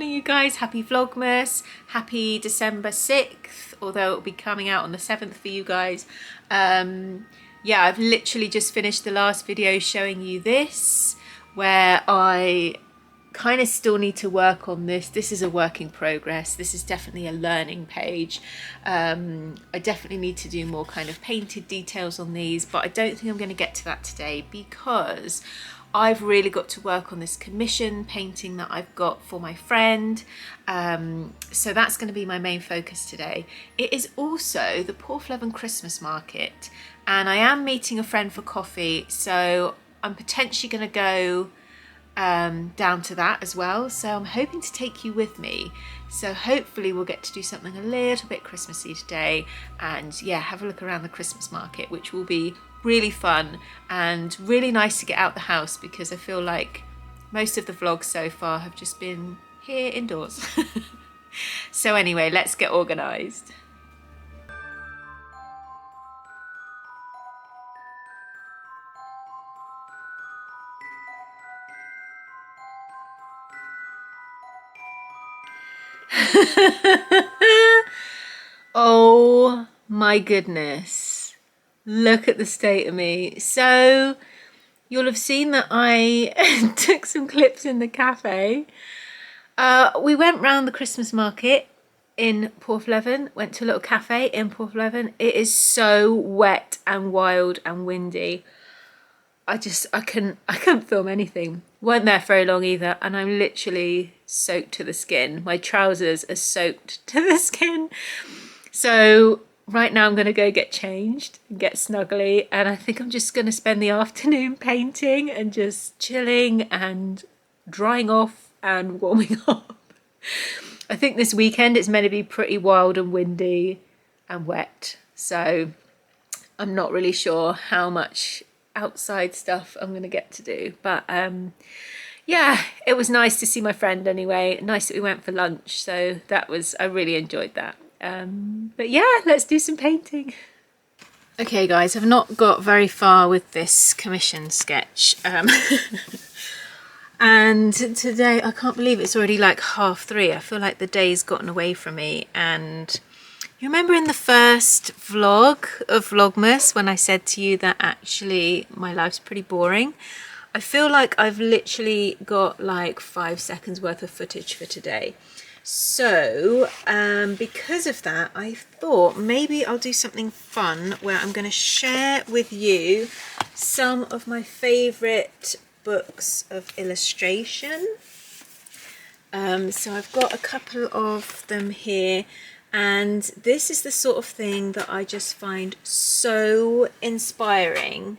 morning, you guys. Happy Vlogmas. Happy December 6th, although it'll be coming out on the 7th for you guys. Yeah, I've literally just finished the last video showing you this, where I kind of still need to work on this. This is a work in progress. This is definitely a learning page. I definitely need to do more kind of painted details on these, but I don't think I'm going to get to that today because I've really got to work on this commission painting that I've got for my friend. So that's going to be my main focus today. It is also the Porthleven Christmas market, and I am meeting a friend for coffee, so I'm potentially going to go down to that as well. So I'm hoping to take you with me. So hopefully we'll get to do something a little bit Christmassy today, and yeah, have a look around the Christmas market, which will be really fun and really nice to get out the house, because I feel like most of the vlogs so far have just been here indoors. So anyway, let's get organised. Oh my goodness, look at the state of me. So you'll have seen that I took some clips in the cafe. We went round the Christmas market in Porthleven, went to a little cafe in Porthleven. It is so wet and wild and windy. I couldn't film anything. Weren't there very long either, and I'm literally soaked to the skin. My trousers are soaked to the skin. So right now I'm going to go get changed and get snuggly, and I think I'm just going to spend the afternoon painting and just chilling and drying off and warming up. I think this weekend it's meant to be pretty wild and windy and wet, so I'm not really sure how much outside stuff I'm going to get to do, but yeah, it was nice to see my friend anyway. Nice that we went for lunch, so I really enjoyed that. But yeah, let's do some painting. Okay guys, I've not got very far with this commission sketch, and today I can't believe it's already like 3:30. I feel like the day's gotten away from me. And you remember in the first vlog of Vlogmas when I said to you that actually my life's pretty boring? I feel like I've literally got like 5 seconds worth of footage for today. So because of that, I thought maybe I'll do something fun where I'm going to share with you some of my favourite books of illustration. So I've got a couple of them here, and this is the sort of thing that I just find so inspiring.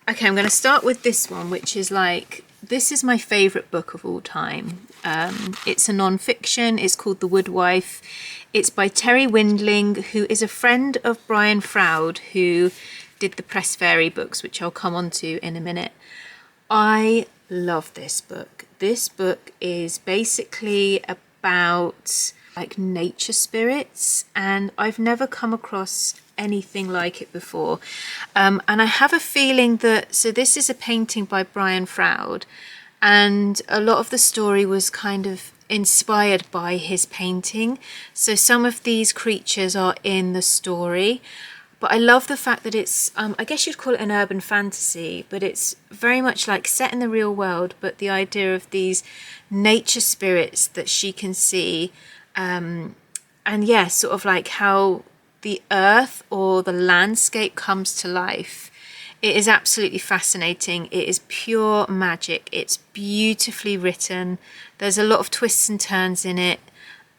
Okay, I'm going to start with this one, which is like, this is my favourite book of all time. It's a non-fiction. It's called The Woodwife. It's by Terry Windling, who is a friend of Brian Froud, who did the Press Fairy books, which I'll come on to in a minute. I love this book. This book is basically about like nature spirits, and I've never come across anything like it before. And I have a feeling that, so this is a painting by Brian Froud, and a lot of the story was kind of inspired by his painting. So some of these creatures are in the story, but I love the fact that it's, I guess you'd call it an urban fantasy, but it's very much like set in the real world, but the idea of these nature spirits that she can see, and yeah, sort of like how the earth or the landscape comes to life. It is absolutely fascinating. It is pure magic. It's beautifully written. There's a lot of twists and turns in it.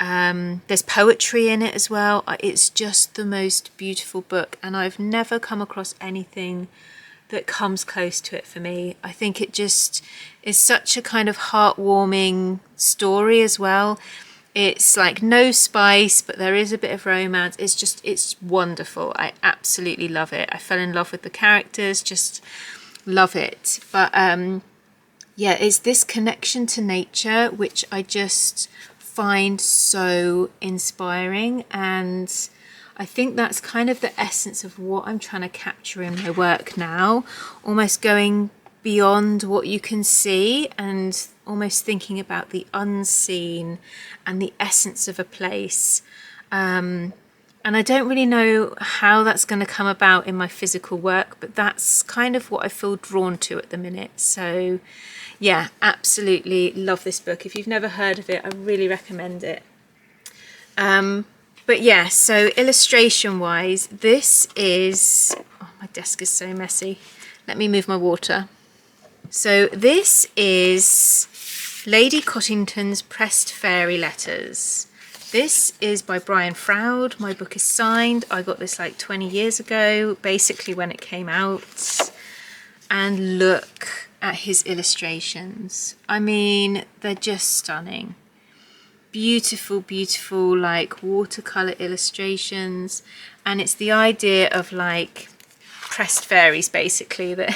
There's poetry in it as well. It's just the most beautiful book, and I've never come across anything that comes close to it for me. I think it just is such a kind of heartwarming story as well. It's like no spice, but there is a bit of romance. It's wonderful. I absolutely love it. I fell in love with the characters, just love it. But yeah, it's this connection to nature, which I just find so inspiring. And I think that's kind of the essence of what I'm trying to capture in my work now, almost going beyond what you can see and almost thinking about the unseen and the essence of a place. And I don't really know how that's going to come about in my physical work, but that's kind of what I feel drawn to at the minute. So yeah, absolutely love this book. If you've never heard of it, I really recommend it. But yeah, so illustration wise, this is, oh, my desk is so messy. Let me move my water. So this is Lady Cottington's Pressed Fairy Letters. This is by Brian Froud. My book is signed. I got this like 20 years ago, basically when it came out. And look at his illustrations. I mean, they're just stunning. Beautiful, beautiful, like watercolor illustrations. And it's the idea of like pressed fairies, basically, that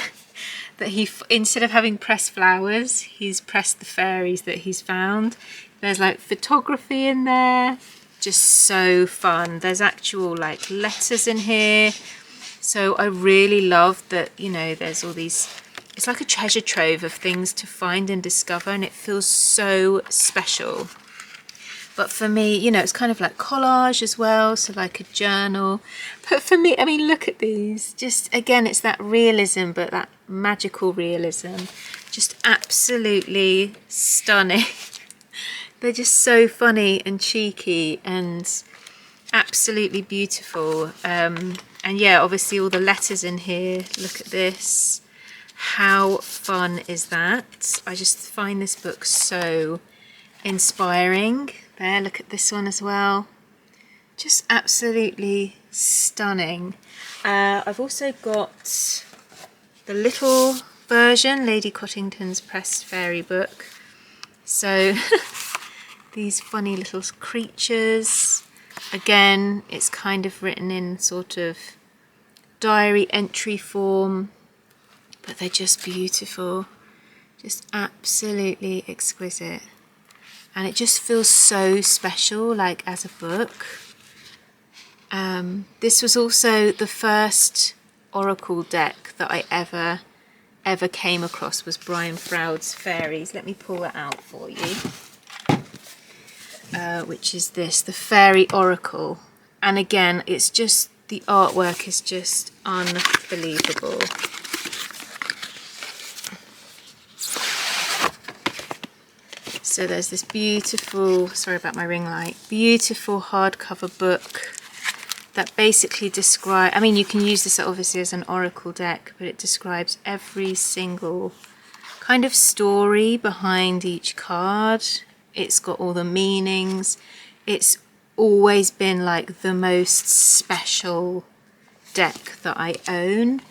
he, instead of having pressed flowers, he's pressed the fairies that he's found. There's like photography in there, just so fun. There's actual like letters in here. So I really love that, you know, there's all these, it's like a treasure trove of things to find and discover, and it feels so special. But for me, you know, it's kind of like collage as well, so like a journal. But for me, I mean, look at these. Just, again, it's that realism, but that magical realism. Just absolutely stunning. They're just so funny and cheeky and absolutely beautiful. And yeah, obviously all the letters in here. Look at this. How fun is that? I just find this book so inspiring. There, look at this one as well. Just absolutely stunning. I've also got the little version, Lady Cottington's Pressed Fairy book. So these funny little creatures. Again, it's kind of written in sort of diary entry form, but they're just beautiful. Just absolutely exquisite. And it just feels so special, like as a book. This was also the first oracle deck that I ever came across, was Brian Froud's Fairies. Let me pull that out for you. Which is this, the Fairy Oracle. And again, it's just, the artwork is just unbelievable. So there's this beautiful, sorry about my ring light, beautiful hardcover book that basically describes, I mean, you can use this obviously as an oracle deck, but it describes every single kind of story behind each card. It's got all the meanings. It's always been like the most special deck that I own.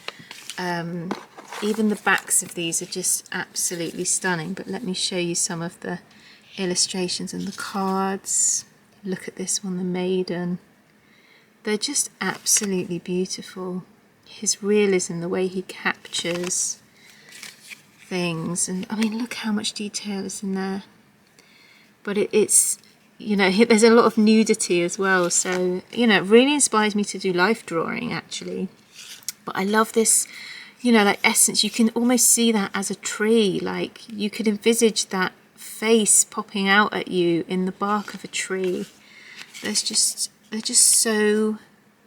Even the backs of these are just absolutely stunning, but let me show you some of the illustrations and the cards. Look at this one, the Maiden. They're just absolutely beautiful. His realism, the way he captures things, and I mean, look how much detail is in there. But it's, you know, there's a lot of nudity as well, so, you know, it really inspires me to do life drawing, actually. But I love this, you know, like essence. You can almost see that as a tree. Like, you could envisage that face popping out at you in the bark of a tree. They're just so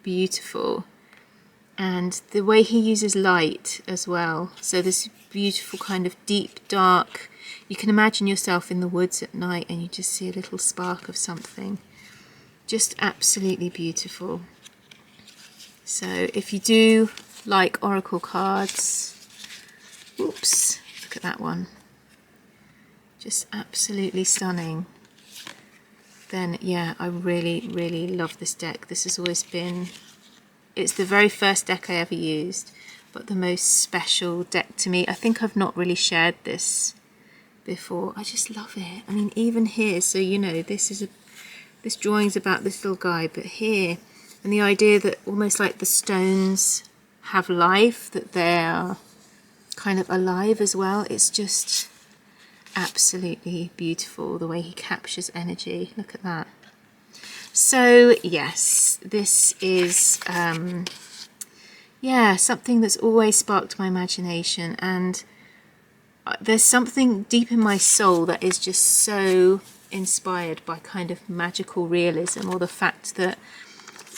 beautiful. And the way he uses light as well. So this beautiful kind of deep dark, you can imagine yourself in the woods at night and you just see a little spark of something. Just absolutely beautiful. So if you do like oracle cards, oops, look at that one. Just absolutely stunning. Then yeah, I really, really love this deck. This has always been, it's the very first deck I ever used, but the most special deck to me. I think I've not really shared this before. I just love it. I mean, even here, so you know, this drawing's about this little guy, but here, and the idea that almost like the stones have life, that they're kind of alive as well. It's just absolutely beautiful, the way he captures energy. Look at that. So yes, this is yeah, something that's always sparked my imagination, and there's something deep in my soul that is just so inspired by kind of magical realism, or the fact that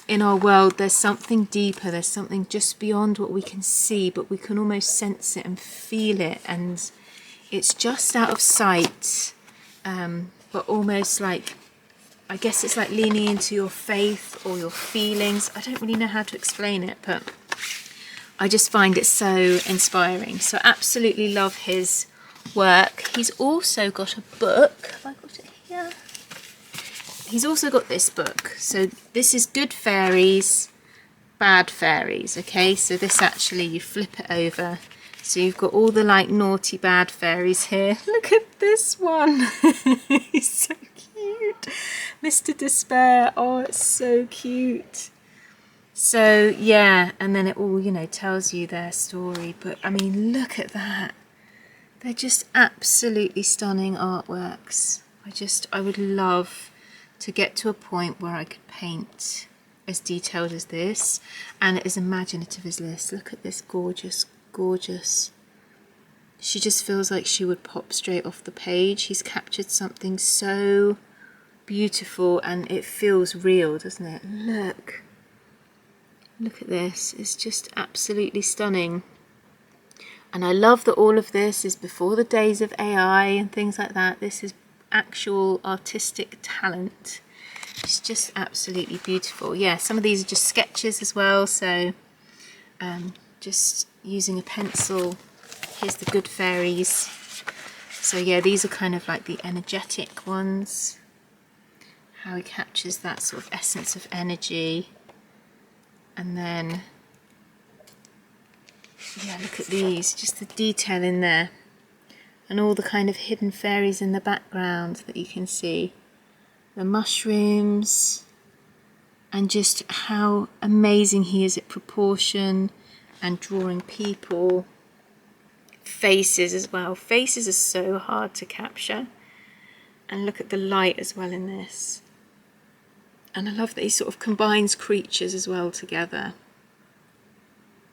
in our world there's something deeper, there's something just beyond what we can see, but we can almost sense it and feel it, and it's just out of sight, but almost like, I guess it's like leaning into your faith or your feelings. I don't really know how to explain it, but I just find it so inspiring. So I absolutely love his work. He's also got a book. Have I got it here? He's also got this book. So this is Good Fairies, Bad Fairies. Okay, so this actually, you flip it over. So you've got all the like naughty bad fairies here. Look at this one. He's so cute. Mr. Despair. Oh, it's so cute. So yeah, and then it all, you know, tells you their story. But I mean, look at that. They're just absolutely stunning artworks. I would love to get to a point where I could paint as detailed as this and as imaginative as this. Look at this gorgeous, gorgeous. She just feels like she would pop straight off the page. He's captured something so beautiful and it feels real, doesn't it? Look at this. It's just absolutely stunning. And I love that all of this is before the days of AI and things like that. This is actual artistic talent. It's just absolutely beautiful. Yeah, some of these are just sketches as well. So just using a pencil. Here's the Good Fairies. So yeah, these are kind of like the energetic ones. How he captures that sort of essence of energy. And then, yeah, look at these, just the detail in there. And all the kind of hidden fairies in the background that you can see. The mushrooms. And just how amazing he is at proportion and drawing people. Faces as well. Faces are so hard to capture. And look at the light as well in this. And I love that he sort of combines creatures as well together.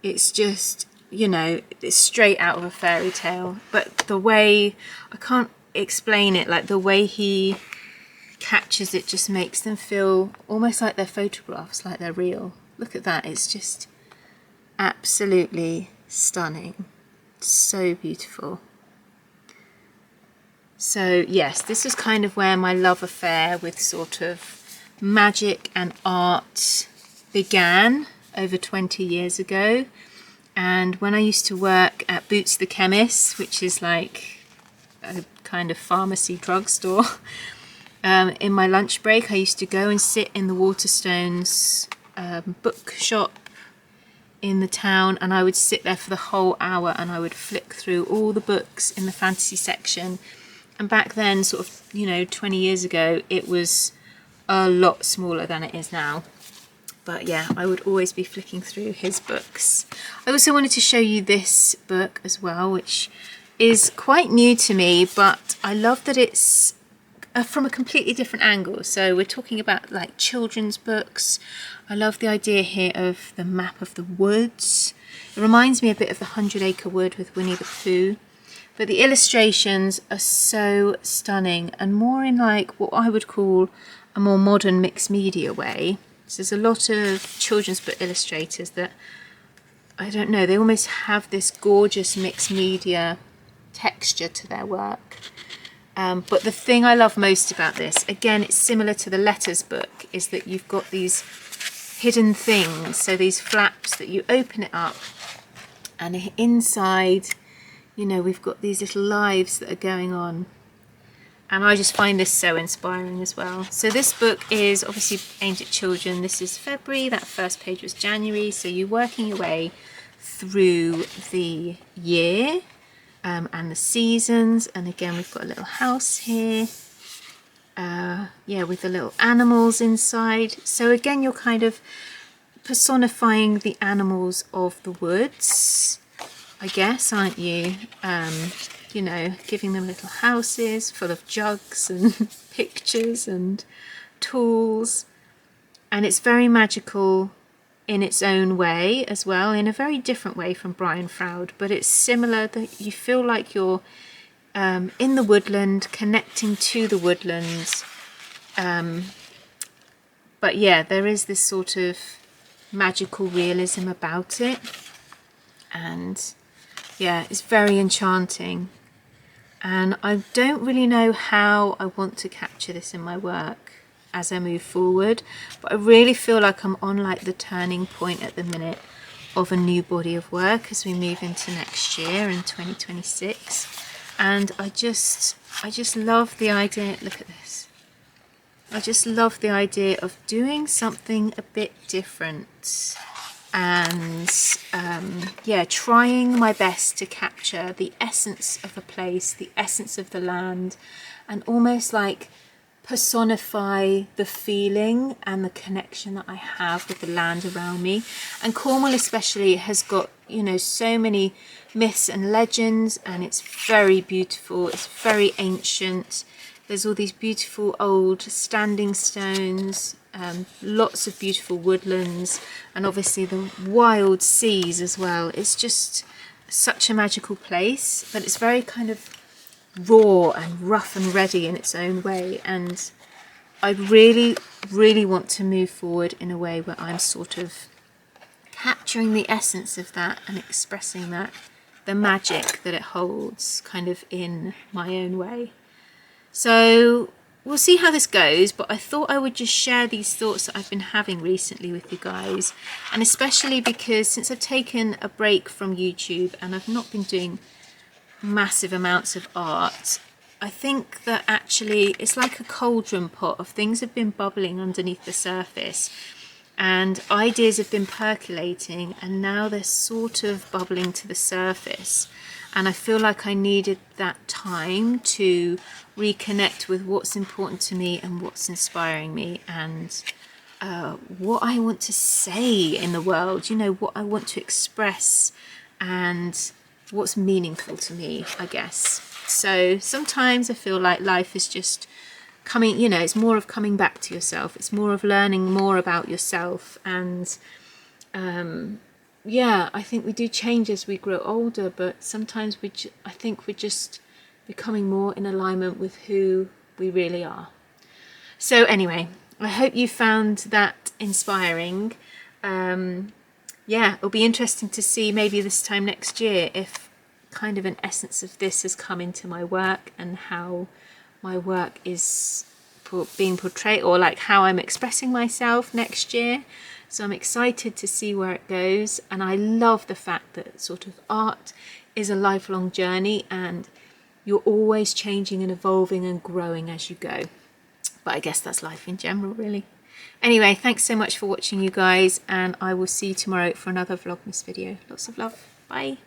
It's just, you know, it's straight out of a fairy tale. But the way, I can't explain it, like the way he captures it just makes them feel almost like they're photographs, like they're real. Look at that, it's just absolutely stunning. So beautiful. So yes, this is kind of where my love affair with sort of magic and art began over 20 years ago. And when I used to work at Boots the Chemist, which is like a kind of pharmacy drugstore, in my lunch break I used to go and sit in the Waterstones bookshop in the town, and I would sit there for the whole hour and I would flick through all the books in the fantasy section. And back then, sort of, you know, 20 years ago, it was a lot smaller than it is now. But yeah, I would always be flicking through his books. I also wanted to show you this book as well, which is quite new to me, but I love that it's from a completely different angle. So we're talking about like children's books. I love the idea here of the map of the woods. It reminds me a bit of the 100 Acre Wood with Winnie the Pooh. But the illustrations are so stunning and more in like what I would call a more modern mixed media way. So there's a lot of children's book illustrators that, I don't know, they almost have this gorgeous mixed media texture to their work. But the thing I love most about this, again, it's similar to the Letters book, is that you've got these hidden things. So these flaps that you open it up and inside, you know, we've got these little lives that are going on. And I just find this so inspiring as well. So this book is obviously aimed at children. This is February, that first page was January. So you're working your way through the year and the seasons. And again, we've got a little house here. Yeah, with the little animals inside. So again, you're kind of personifying the animals of the woods, I guess, aren't you? You know, giving them little houses full of jugs and pictures and tools. And it's very magical in its own way as well, in a very different way from Brian Froud, but it's similar, that you feel like you're in the woodland, connecting to the woodland. But yeah, there is this sort of magical realism about it, and yeah, it's very enchanting. And I don't really know how I want to capture this in my work as I move forward, but I really feel like I'm on like the turning point at the minute of a new body of work as we move into next year in 2026. And I just love the idea. Look at this. I just love the idea of doing something a bit different, and yeah, trying my best to capture the essence of a place, the essence of the land, and almost like personify the feeling and the connection that I have with the land around me. And Cornwall especially has got, you know, so many myths and legends, and it's very beautiful, it's very ancient. There's all these beautiful old standing stones, lots of beautiful woodlands, and obviously the wild seas as well. It's just such a magical place, but it's very kind of raw and rough and ready in its own way. And I really, really want to move forward in a way where I'm sort of capturing the essence of that and expressing that, the magic that it holds, kind of in my own way. So we'll see how this goes, but I thought I would just share these thoughts that I've been having recently with you guys, and especially because since I've taken a break from YouTube and I've not been doing massive amounts of art, I think that actually it's like a cauldron pot of things have been bubbling underneath the surface, and ideas have been percolating, and now they're sort of bubbling to the surface. And I feel like I needed that time to reconnect with what's important to me and what's inspiring me, and what I want to say in the world, you know, what I want to express and what's meaningful to me, I guess. So sometimes I feel like life is just coming, you know, it's more of coming back to yourself. It's more of learning more about yourself. And yeah, I think we do change as we grow older, but sometimes I think we're just becoming more in alignment with who we really are. So anyway, I hope you found that inspiring. Yeah, it'll be interesting to see maybe this time next year if kind of an essence of this has come into my work and how my work is being portrayed, or like how I'm expressing myself next year. So I'm excited to see where it goes, and I love the fact that sort of art is a lifelong journey and you're always changing and evolving and growing as you go. But I guess that's life in general, really. Anyway, thanks so much for watching, you guys, and I will see you tomorrow for another Vlogmas video. Lots of love. Bye.